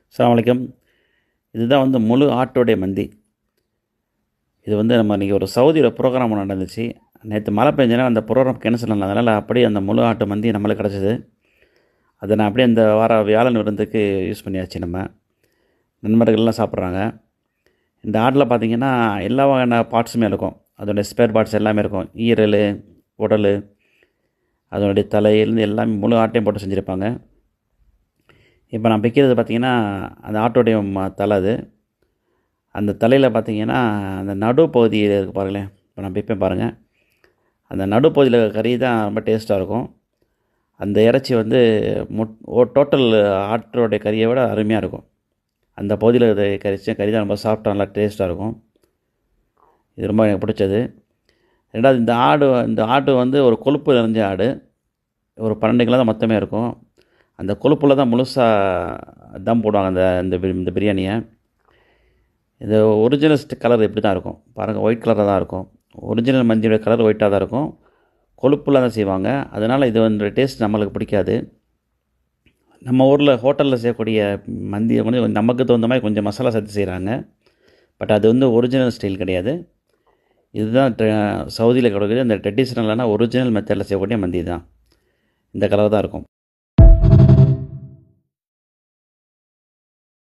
அஸ்ஸலாமு அலைக்கும். இதுதான் முழு ஆட்டோடைய மந்தி. இது நம்ம இன்றைக்கி ஒரு சவுதியில் ப்ரோக்ராம் ஒன்று நடந்துச்சு. நேற்று மழை பெஞ்சனால அந்த ப்ரோக்ராம் கேன்சல் ஆனதுனால அப்படியே அந்த முழு ஆட்டு மந்தி நம்மளுக்கு கிடச்சிது. அதை நான் அப்படியே இந்த வார வியாழன் விருந்துக்கு யூஸ் பண்ணியாச்சு. நம்ம நண்பர்கள்லாம் சாப்பிட்றாங்க. இந்த ஆட்டில் பார்த்திங்கன்னா எல்லா வகையான பார்ட்ஸுமே இருக்கும். அதோடைய ஸ்பேர் பார்ட்ஸ் எல்லாமே இருக்கும். ஈரல், உடல், அதனுடைய தலையிலேருந்து எல்லாமே முழு ஆட்டையும் போட்டு செஞ்சுருப்பாங்க. இப்போ நான் பிக்கிறது பார்த்திங்கன்னா அந்த ஆட்டோடைய தலை. அது அந்த தலையில் பார்த்திங்கன்னா அந்த நடுப்பகுதியில் இருக்குது பாருங்களேன். இப்போ நான் பிப்பேன் பாருங்கள். அந்த நடுப்பகுதியில் இருக்கிற கறி தான் ரொம்ப டேஸ்ட்டாக இருக்கும். அந்த இறைச்சி டோட்டல் ஆட்டோடைய கறியை விட அருமையாக இருக்கும். அந்த பகுதியில் இருக்கிற கறி தான் ரொம்ப சாஃப்டாக நல்லா டேஸ்ட்டாக இருக்கும். இது ரொம்ப எனக்கு பிடிச்சது. ரெண்டாவது இந்த ஆட்டு ஒரு கொழுப்பு நிறைஞ்ச ஆடு. ஒரு 12 கிலோ தான் மொத்தமே இருக்கும். அந்த கொழுப்பில் தான் முழுசாக தம் போடுவாங்க இந்த பிரியாணியை. இது ஒரிஜினல் கலர் இப்படி தான் இருக்கும் பாருங்கள். ஒயிட் கலராக தான் இருக்கும். ஒரிஜினல் மந்தியோட கலர் ஒயிட்டாக தான் இருக்கும். கொழுப்பில் தான் செய்வாங்க. அதனால் இது டேஸ்ட் நம்மளுக்கு பிடிக்காது. நம்ம ஊரில் ஹோட்டலில் செய்யக்கூடிய மந்தியை நமக்கு தகுந்த மாதிரி கொஞ்சம் மசாலா சேர்த்து செய்கிறாங்க. பட் அது ஒரிஜினல் ஸ்டைல் கிடையாது. இதுதான் சவுதியில் கிடைக்கிது அந்த ட்ரெடிஷ்னலான ஒரிஜினல் மெத்தடில் செய்யக்கூடிய மந்தி தான். இந்த கலர் தான் இருக்கும்.